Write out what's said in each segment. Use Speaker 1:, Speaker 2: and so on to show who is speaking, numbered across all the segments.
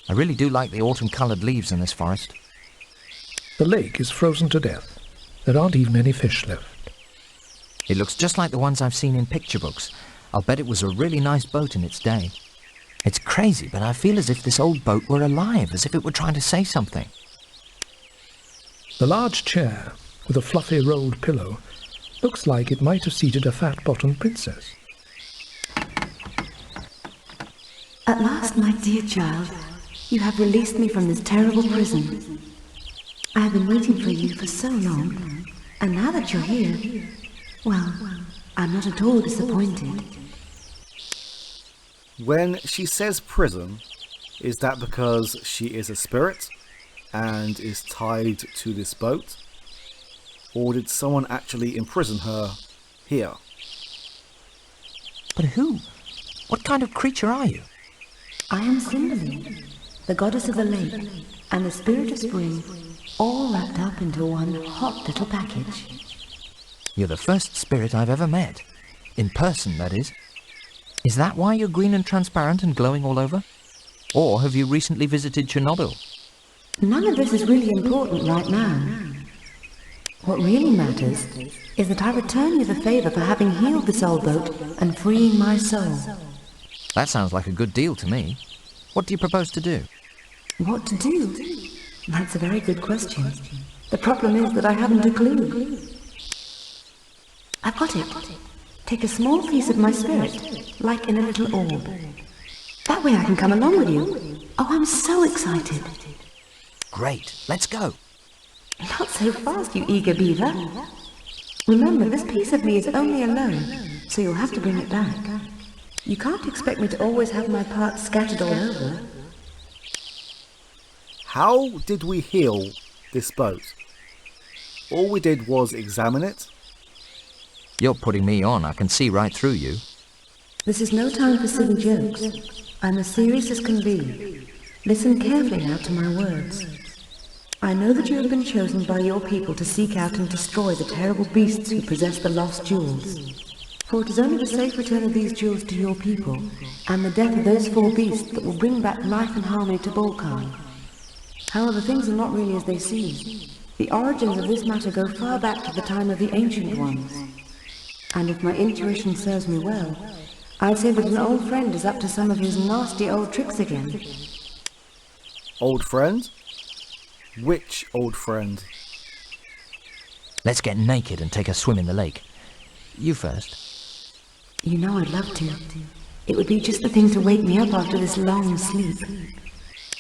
Speaker 1: I really do like the autumn-coloured leaves in this forest.
Speaker 2: The lake is frozen to death. There aren't even any fish left.
Speaker 1: It looks just like the ones I've seen in picture books. I'll bet it was a really nice boat in its day. It's crazy, but I feel as if this old boat were alive, as if it were trying to say something.
Speaker 2: The large chair, with a fluffy rolled pillow, looks like it might have seated a fat-bottomed princess.
Speaker 3: At last, my dear child, you have released me from this terrible prison. I have been waiting for you for so long, and now that you're here, well, I'm not at all disappointed.
Speaker 4: When she says prison, is that because she is a spirit and is tied to this boat? Or did someone actually imprison her here?
Speaker 1: But who? What kind of creature are you?
Speaker 3: I am Cymbeline, the goddess of the lake, and the spirit of spring, all wrapped up into one hot little package.
Speaker 1: You're the first spirit I've ever met. In person, that is. Is that why you're green and transparent and glowing all over? Or have you recently visited Chernobyl?
Speaker 3: None of this is really important right now. What really matters is that I return you the favour for having healed this old boat and freeing my soul.
Speaker 1: That sounds like a good deal to me. What do you propose to do?
Speaker 3: What to do? That's a very good question. The problem is that I haven't a clue. I've got it. Take a small piece of my spirit, like in a little orb. That way I can come along with you. Oh, I'm so excited.
Speaker 1: Great, let's go.
Speaker 3: Not so fast, you eager beaver. Remember, this piece of me is only alone, so you'll have to bring it back. You can't expect me to always have my parts scattered all over.
Speaker 4: How did we heal this boat? All we did was examine it.
Speaker 1: You're putting me on. I can see right through you.
Speaker 3: This is no time for silly jokes. I'm as serious as can be. Listen carefully now to my words. I know that you have been chosen by your people to seek out and destroy the terrible beasts who possess the lost jewels. For it is only the safe return of these jewels to your people, and the death of those 4 beasts that will bring back life and harmony to Balkan. However, things are not really as they seem. The origins of this matter go far back to the time of the Ancient Ones. And if my intuition serves me well, I'd say that an old friend is up to some of his nasty old tricks again.
Speaker 4: Old friend? Which old friend?
Speaker 1: Let's get naked and take a swim in the lake. You first.
Speaker 3: You know I'd love to. It would be just the thing to wake me up after this long sleep.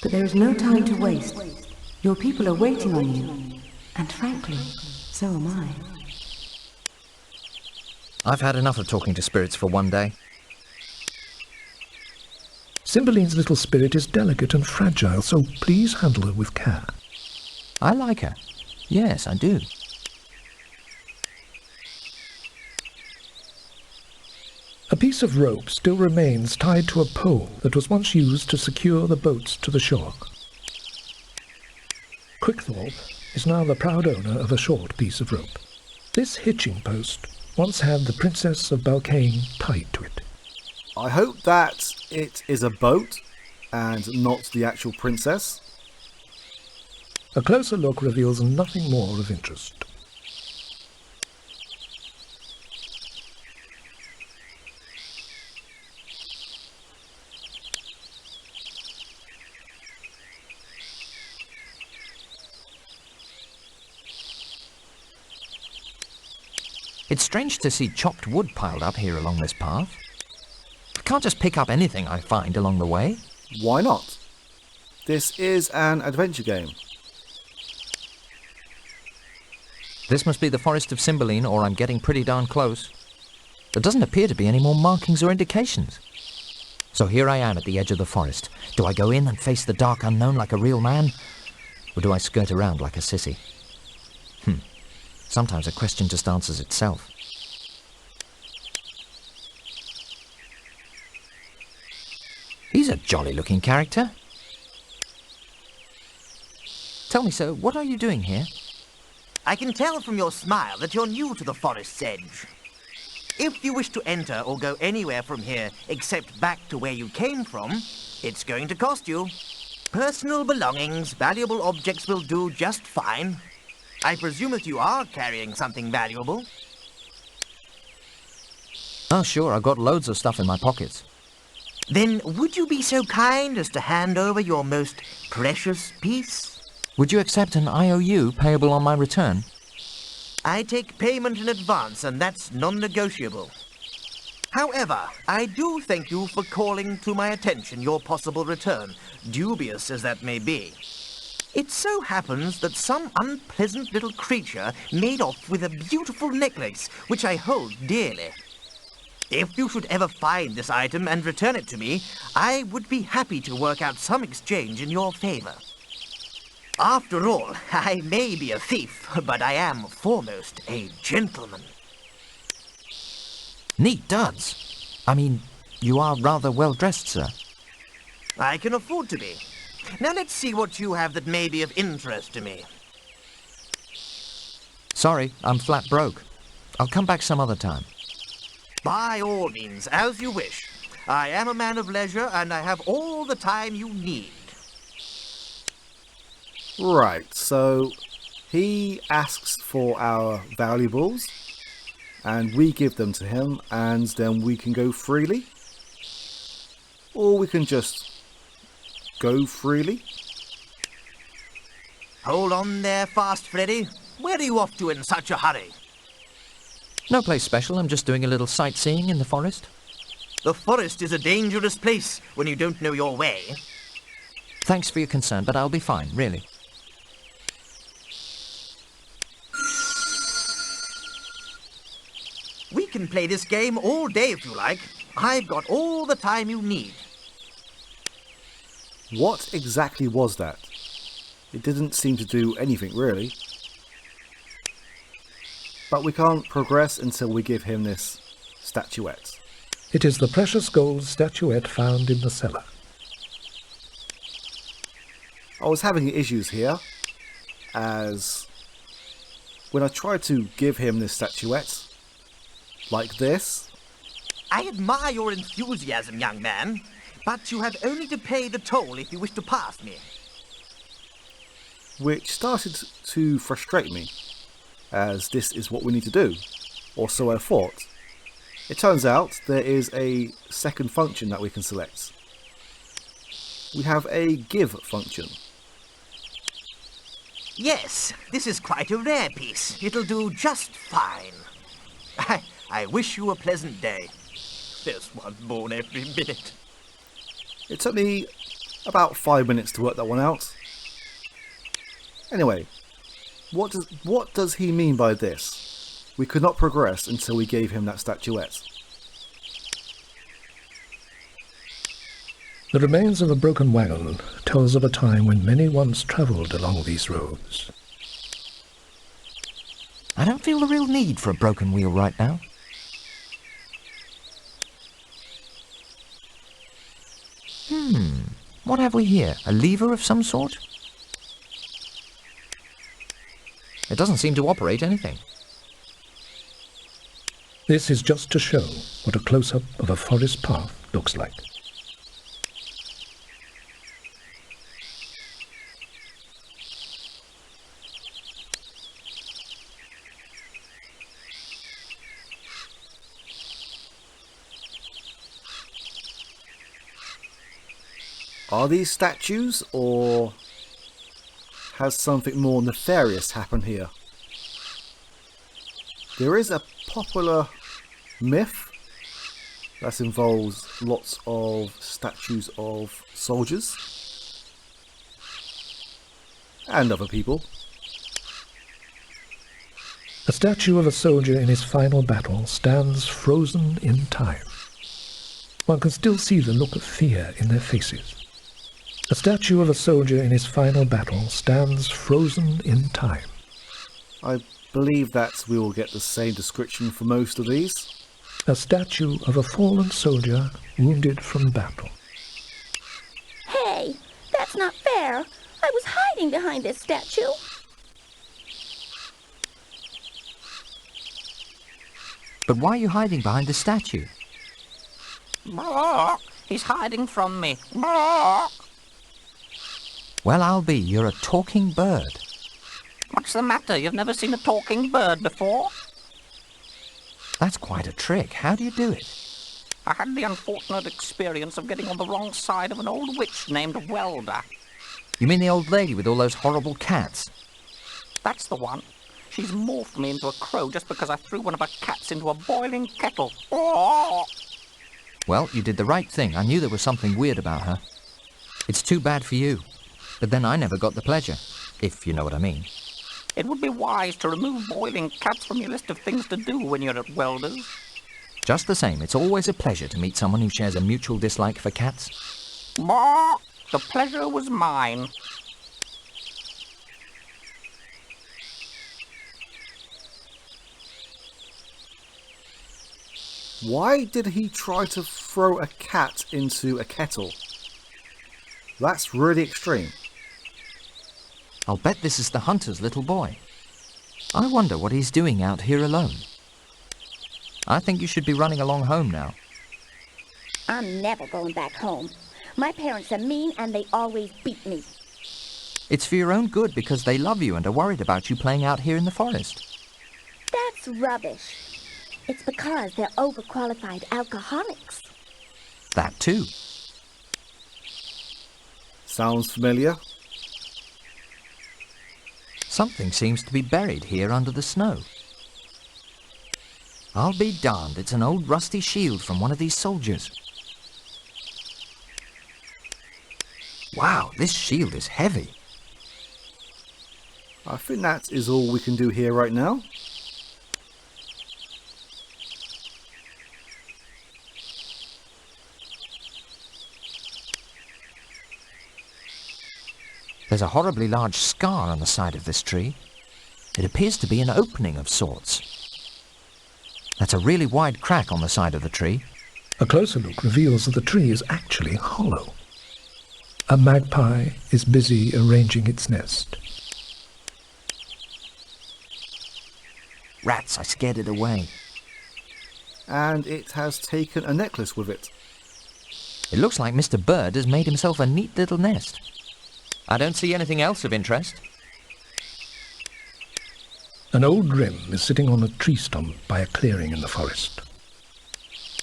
Speaker 3: But there is no time to waste. Your people are waiting on you. And frankly, so am I.
Speaker 1: I've had enough of talking to spirits for one day.
Speaker 2: Cymbeline's little spirit is delicate and fragile, so please handle her with care.
Speaker 1: I like her. Yes, I do.
Speaker 2: A piece of rope still remains tied to a pole that was once used to secure the boats to the shore. Quickthorpe is now the proud owner of a short piece of rope. This hitching post once had the Princess of Balkane tied to it.
Speaker 4: I hope that it is a boat and not the actual princess.
Speaker 2: A closer look reveals nothing more of interest.
Speaker 1: It's strange to see chopped wood piled up here along this path. I can't just pick up anything I find along the way.
Speaker 4: Why not? This is an adventure game.
Speaker 1: This must be the forest of Cymbeline, or I'm getting pretty darn close. There doesn't appear to be any more markings or indications. So here I am at the edge of the forest. Do I go in and face the dark unknown like a real man? Or do I skirt around like a sissy? Sometimes a question just answers itself. He's a jolly-looking character. Tell me, sir, what are you doing here?
Speaker 5: I can tell from your smile that you're new to the forest's edge. If you wish to enter or go anywhere from here except back to where you came from, it's going to cost you. Personal belongings, valuable objects will do just fine. I presume that you are carrying something valuable.
Speaker 1: Oh, sure, I've got loads of stuff in my pockets.
Speaker 5: Then would you be so kind as to hand over your most precious piece?
Speaker 1: Would you accept an IOU payable on my return?
Speaker 5: I take payment in advance, and that's non-negotiable. However, I do thank you for calling to my attention your possible return, dubious as that may be. It so happens that some unpleasant little creature made off with a beautiful necklace, which I hold dearly. If you should ever find this item and return it to me, I would be happy to work out some exchange in your favor. After all, I may be a thief, but I am foremost a gentleman.
Speaker 1: Neat duds. I mean, you are rather well dressed, sir.
Speaker 5: I can afford to be. Now let's see what you have that may be of interest to me.
Speaker 1: Sorry, I'm flat broke. I'll come back some other time.
Speaker 5: By all means, as you wish. I am a man of leisure, and I have all the time you need.
Speaker 4: Right, so he asks for our valuables, and we give them to him, and then we can go freely? Or we can just go freely?
Speaker 5: Hold on there fast, Freddy. Where are you off to in such a hurry?
Speaker 1: No place special, I'm just doing a little sightseeing in the forest.
Speaker 5: The forest is a dangerous place when you don't know your way.
Speaker 1: Thanks for your concern, but I'll be fine, really.
Speaker 5: We can play this game all day if you like. I've got all the time you need.
Speaker 4: What exactly was that? It didn't seem to do anything really. But we can't progress until we give him this statuette.
Speaker 2: It is the precious gold statuette found in the cellar.
Speaker 4: I was having issues here, as when I tried to give him this statuette, like this,
Speaker 5: I admire your enthusiasm, young man, but you have only to pay the toll if you wish to pass me.
Speaker 4: which started to frustrate me, as this is what we need to do, or so I thought. It turns out there is a second function that we can select. We have a give function.
Speaker 5: Yes, this is quite a rare piece. It'll do just fine. I wish you a pleasant day. There's one born every minute.
Speaker 4: It took me about 5 minutes to work that one out. Anyway, what does he mean by this? We could not progress until we gave him that statuette.
Speaker 2: The remains of a broken wagon tells of a time when many once travelled along these roads.
Speaker 1: I don't feel the real need for a broken wheel right now. What have we here? A lever of some sort? It doesn't seem to operate anything.
Speaker 2: This is just to show what a close-up of a forest path looks like.
Speaker 4: Are these statues, or has something more nefarious happened here? There is a popular myth that involves lots of statues of soldiers and other people.
Speaker 2: A statue of a soldier in his final battle stands frozen in time. One can still see the look of fear in their faces. A statue of a soldier in his final battle stands frozen in time.
Speaker 4: I believe that we will get the same description for most of these.
Speaker 2: A statue of a fallen soldier wounded from battle.
Speaker 6: Hey, that's not fair. I was hiding behind this statue.
Speaker 1: But why are you hiding behind the statue?
Speaker 7: He's hiding from me.
Speaker 1: Well, I'll be. You're a talking bird.
Speaker 7: What's the matter? You've never seen a talking bird before?
Speaker 1: That's quite a trick. How do you do it?
Speaker 7: I had the unfortunate experience of getting on the wrong side of an old witch named Welder.
Speaker 1: You mean the old lady with all those horrible cats?
Speaker 7: That's the one. She's morphed me into a crow just because I threw one of her cats into a boiling kettle. Oh!
Speaker 1: Well, you did the right thing. I knew there was something weird about her. It's too bad for you. But then I never got the pleasure, if you know what I mean.
Speaker 7: It would be wise to remove boiling cats from your list of things to do when you're at Welder's.
Speaker 1: Just the same, it's always a pleasure to meet someone who shares a mutual dislike for cats.
Speaker 7: Bah! The pleasure was mine.
Speaker 4: Why did he try to throw a cat into a kettle? That's really extreme.
Speaker 1: I'll bet this is the hunter's little boy. I wonder what he's doing out here alone. I think you should be running along home now.
Speaker 6: I'm never going back home. My parents are mean and they always beat me.
Speaker 1: It's for your own good because they love you and are worried about you playing out here in the forest.
Speaker 6: That's rubbish. It's because they're overqualified alcoholics.
Speaker 1: That too.
Speaker 4: Sounds familiar?
Speaker 1: Something seems to be buried here under the snow. I'll be darned, it's an old rusty shield from one of these soldiers. Wow, this shield is heavy.
Speaker 4: I think that is all we can do here right now.
Speaker 1: There's a horribly large scar on the side of this tree. It appears to be an opening of sorts. That's a really wide crack on the side of the tree.
Speaker 2: A closer look reveals that the tree is actually hollow. A magpie is busy arranging its nest.
Speaker 1: Rats, I scared it away.
Speaker 4: And it has taken a necklace with it.
Speaker 1: It looks like Mr. Bird has made himself a neat little nest. I don't see anything else of interest.
Speaker 2: An old drim is sitting on a tree stump by a clearing in the forest.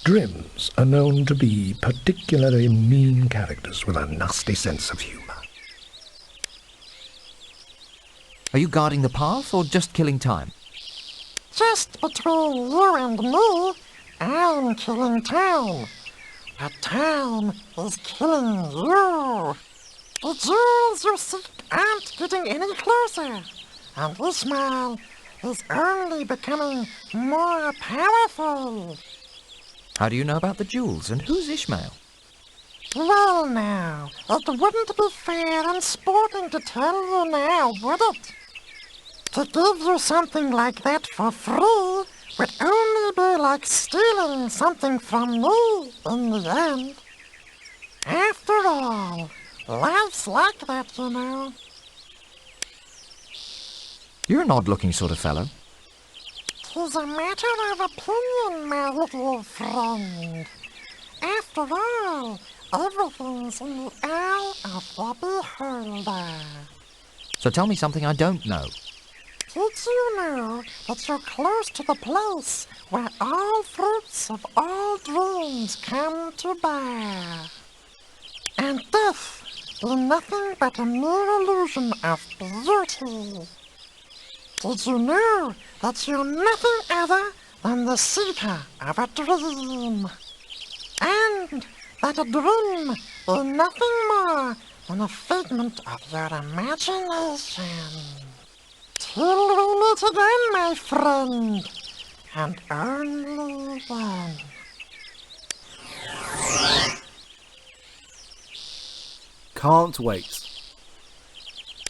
Speaker 2: Drims are known to be particularly mean characters with a nasty sense of humour.
Speaker 1: Are you guarding the path or just killing time?
Speaker 8: Just between you and me, I'm killing time. But time is killing you. The jewels you seek aren't getting any closer, and Ishmael is only becoming more powerful.
Speaker 1: How do you know about the jewels, and who's Ishmael?
Speaker 8: Well now, it wouldn't be fair and sporting to tell you now, would it? To give you something like that for free would only be like stealing something from me in the end. After all, life's like that, you know.
Speaker 1: You're an odd-looking sort of fellow.
Speaker 8: 'Tis a matter of opinion, my little friend. After all, everything's in the eye of the beholder.
Speaker 1: So tell me something I don't know.
Speaker 8: Did you know that you're close to the place where all fruits of all dreams come to bear? And death be nothing but a mere illusion of beauty. Did you know that you're nothing other than the seeker of a dream? And that a dream be nothing more than a figment of your imagination? Till we meet again, my friend, and only then.
Speaker 4: Can't wait.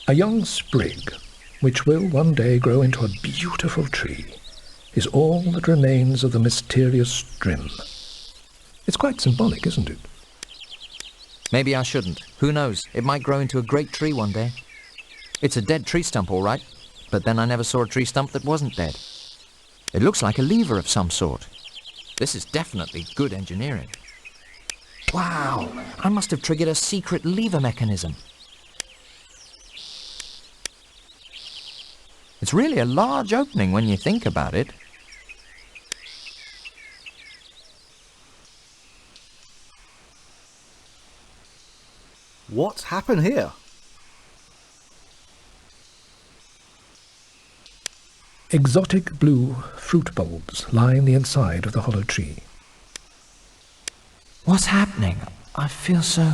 Speaker 2: A young sprig, which will one day grow into a beautiful tree, is all that remains of the mysterious Drim. It's quite symbolic, isn't it?
Speaker 1: Maybe I shouldn't. Who knows? It might grow into a great tree one day. It's a dead tree stump, all right. But then I never saw a tree stump that wasn't dead. It looks like a lever of some sort. This is definitely good engineering. Wow! I must have triggered a secret lever mechanism. It's really a large opening when you think about it.
Speaker 4: What happened here?
Speaker 2: Exotic blue fruit bulbs line the inside of the hollow tree.
Speaker 1: What's happening? I feel so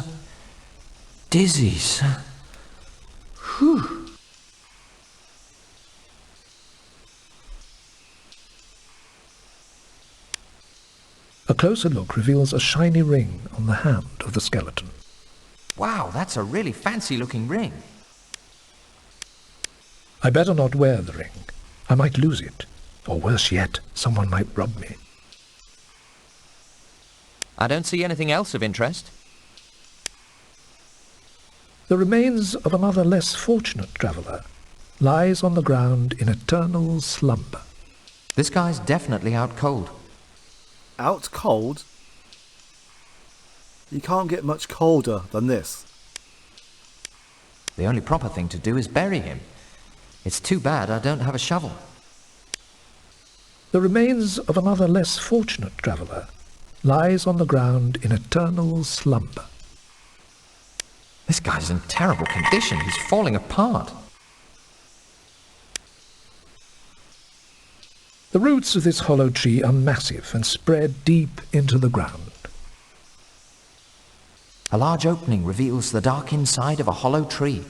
Speaker 1: dizzy, so... Whew.
Speaker 2: A closer look reveals a shiny ring on the hand of the skeleton.
Speaker 1: Wow, that's a really fancy-looking ring.
Speaker 2: I better not wear the ring. I might lose it. Or worse yet, someone might rob me.
Speaker 1: I don't see anything else of interest.
Speaker 2: The remains of another less fortunate traveller lies on the ground in eternal slumber.
Speaker 1: This guy's definitely out cold.
Speaker 4: Out cold? You can't get much colder than this.
Speaker 1: The only proper thing to do is bury him. It's too bad I don't have a shovel.
Speaker 2: The remains of another less fortunate traveller lies on the ground in eternal slumber.
Speaker 1: This guy's in terrible condition. He's falling apart.
Speaker 2: The roots of this hollow tree are massive and spread deep into the ground.
Speaker 1: A large opening reveals the dark inside of a hollow tree.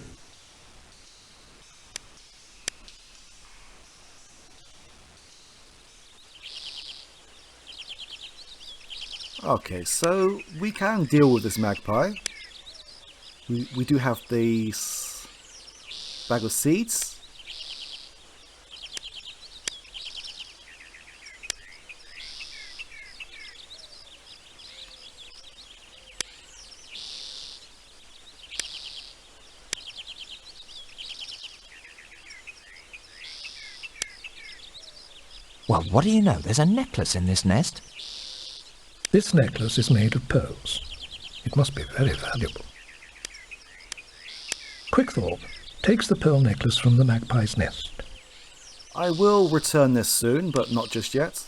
Speaker 4: Okay, so we can deal with this magpie. We do have these bag of seeds.
Speaker 1: Well, what do you know? There's a necklace in this nest.
Speaker 2: This necklace is made of pearls. It must be very valuable. Quickthorpe takes the pearl necklace from the magpie's nest.
Speaker 4: I will return this soon, but not just yet.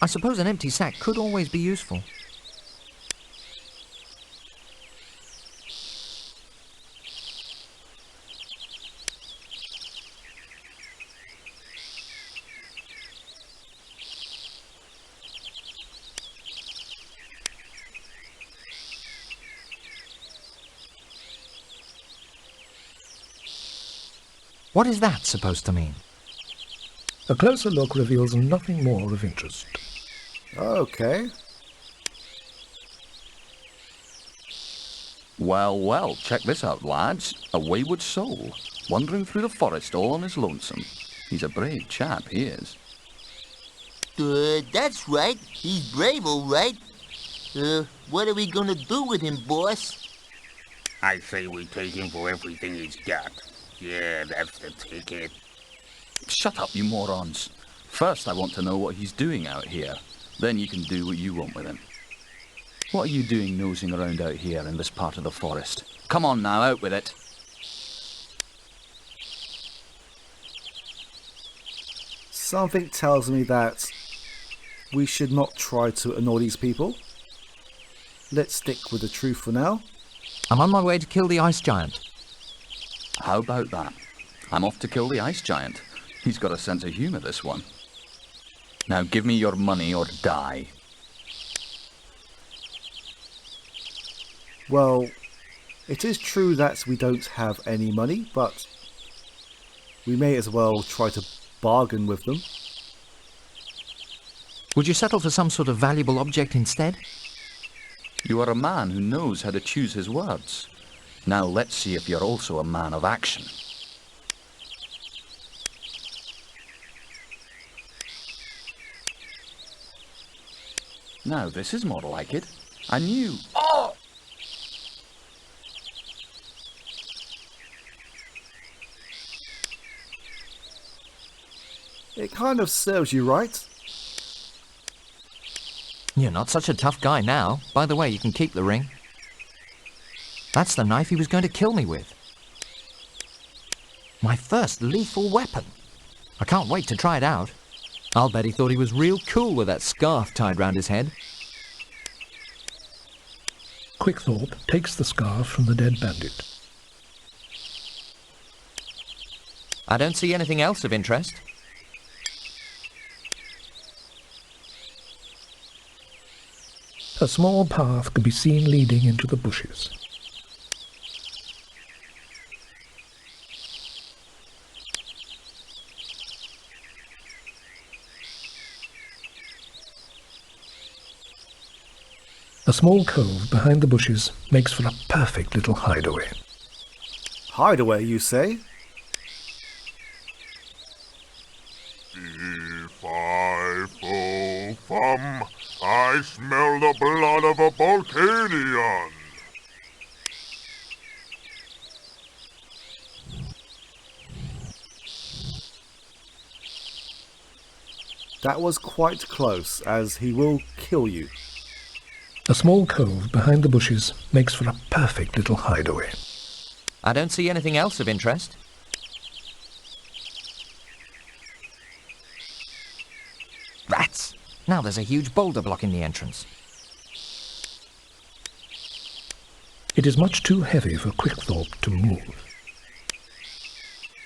Speaker 1: I suppose an empty sack could always be useful. What is that supposed to mean?
Speaker 2: A closer look reveals nothing more of interest.
Speaker 4: Okay.
Speaker 9: Well, well, check this out, lads. A wayward soul, wandering through the forest all on his lonesome. He's a brave chap, he is.
Speaker 10: That's right. He's brave, all right. What are we gonna do with him, boss?
Speaker 11: I say we take him for everything he's got. Yeah, that's the ticket.
Speaker 9: Shut up, you morons. First, I want to know what he's doing out here. Then you can do what you want with him. What are you doing nosing around out here in this part of the forest? Come on now, out with it.
Speaker 4: Something tells me that we should not try to annoy these people. Let's stick with the truth for now.
Speaker 1: I'm on my way to kill the ice giant.
Speaker 9: How about that? I'm off to kill the ice giant. He's got a sense of humour, this one. Now give me your money or die.
Speaker 4: Well, it is true that we don't have any money, but we may as well try to bargain with them.
Speaker 1: Would you settle for some sort of valuable object instead?
Speaker 9: You are a man who knows how to choose his words. Now let's see if you're also a man of action. Now this is more like it. I knew... Oh!
Speaker 4: It kind of serves you right.
Speaker 1: You're not such a tough guy now. By the way, you can keep the ring. That's the knife he was going to kill me with. My first lethal weapon. I can't wait to try it out. I'll bet he thought he was real cool with that scarf tied round his head.
Speaker 2: Quickthorpe takes the scarf from the dead bandit.
Speaker 1: I don't see anything else of interest.
Speaker 2: A small path can be seen leading into the bushes. A small cove behind the bushes makes for a perfect little hideaway.
Speaker 4: Hideaway, you say?
Speaker 12: Fee-fi-fo-fum, I smell the blood of a Balkanian.
Speaker 4: That was quite close, as he will kill you.
Speaker 2: A small cove behind the bushes makes for a perfect little hideaway.
Speaker 1: I don't see anything else of interest. Rats! Now there's a huge boulder blocking the entrance.
Speaker 2: It is much too heavy for Quickthorpe to move.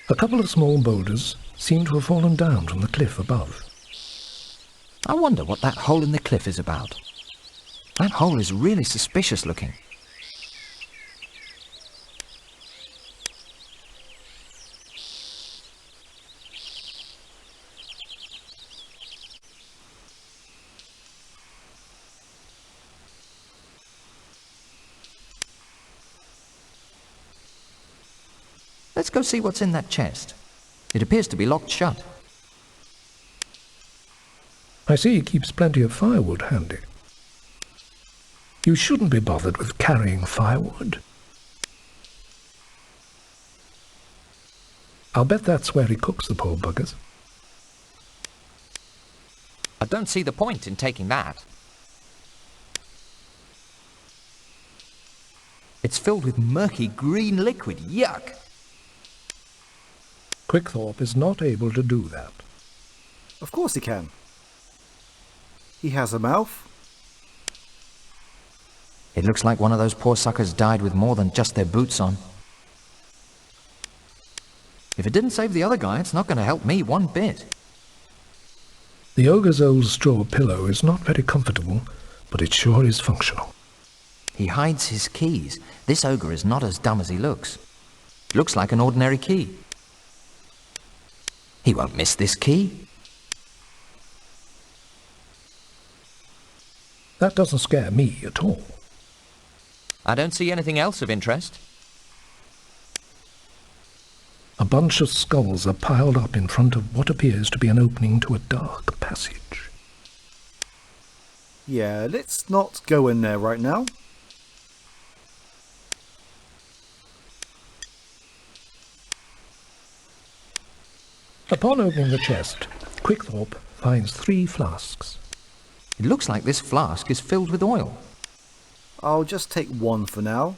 Speaker 2: A couple of small boulders seem to have fallen down from the cliff above.
Speaker 1: I wonder what that hole in the cliff is about. That hole is really suspicious looking. Let's go see what's in that chest. It appears to be locked shut.
Speaker 2: I see he keeps plenty of firewood handy. You shouldn't be bothered with carrying firewood. I'll bet that's where he cooks the poor buggers.
Speaker 1: I don't see the point in taking that. It's filled with murky green liquid. Yuck!
Speaker 2: Quickthorpe is not able to do that.
Speaker 4: Of course he can. He has a mouth.
Speaker 1: It looks like one of those poor suckers died with more than just their boots on. If it didn't save the other guy, it's not going to help me one bit.
Speaker 2: The ogre's old straw pillow is not very comfortable, but it sure is functional.
Speaker 1: He hides his keys. This ogre is not as dumb as he looks. Looks like an ordinary key. He won't miss this key.
Speaker 2: That doesn't scare me at all.
Speaker 1: I don't see anything else of interest.
Speaker 2: A bunch of skulls are piled up in front of what appears to be an opening to a dark passage.
Speaker 4: Yeah, let's not go in there right now.
Speaker 2: Upon opening the chest, Quickthorpe finds 3 flasks.
Speaker 1: It looks like this flask is filled with oil.
Speaker 4: I'll just take one for now.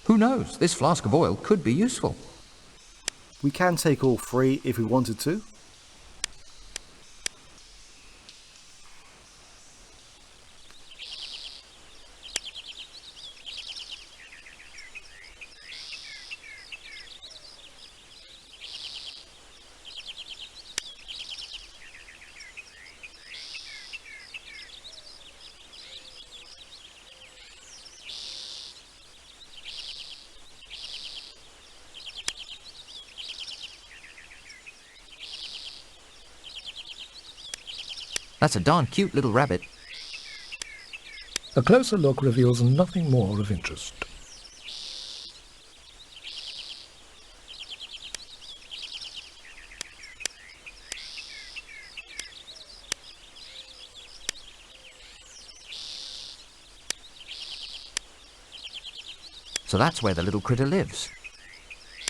Speaker 1: Who knows? This flask of oil could be useful.
Speaker 4: We can take all 3 if we wanted to.
Speaker 1: That's a darn cute little rabbit.
Speaker 2: A closer look reveals nothing more of interest.
Speaker 1: So that's where the little critter lives.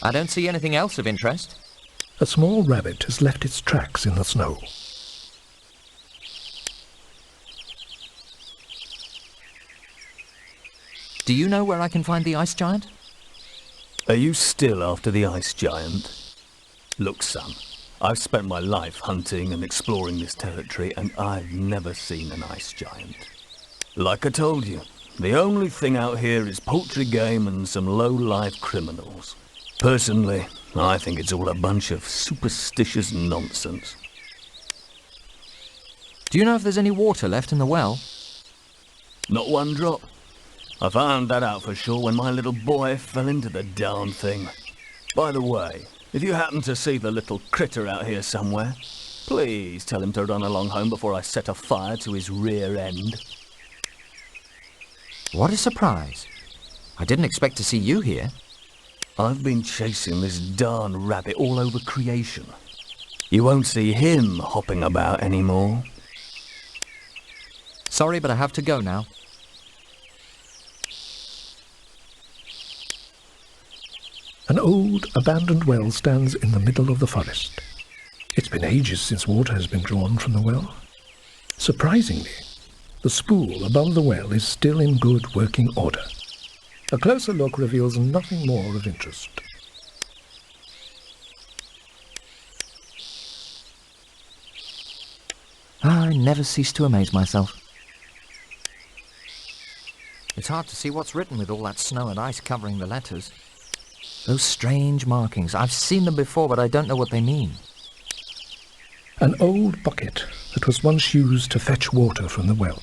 Speaker 1: I don't see anything else of interest.
Speaker 2: A small rabbit has left its tracks in the snow.
Speaker 1: Do you know where I can find the ice giant?
Speaker 13: Are you still after the ice giant? Look, son, I've spent my life hunting and exploring this territory, and I've never seen an ice giant. Like I told you, the only thing out here is poultry game and some low-life criminals. Personally, I think it's all a bunch of superstitious nonsense.
Speaker 1: Do you know if there's any water left in the well?
Speaker 13: Not one drop. I found that out for sure when my little boy fell into the darn thing. By the way, if you happen to see the little critter out here somewhere, please tell him to run along home before I set a fire to his rear end.
Speaker 1: What a surprise. I didn't expect to see you here.
Speaker 13: I've been chasing this darn rabbit all over creation. You won't see him hopping about anymore.
Speaker 1: Sorry, but I have to go now.
Speaker 2: An old, abandoned well stands in the middle of the forest. It's been ages since water has been drawn from the well. Surprisingly, the spool above the well is still in good working order. A closer look reveals nothing more of interest.
Speaker 1: I never cease to amaze myself. It's hard to see what's written with all that snow and ice covering the letters. Those strange markings. I've seen them before, but I don't know what they mean.
Speaker 2: An old bucket that was once used to fetch water from the well.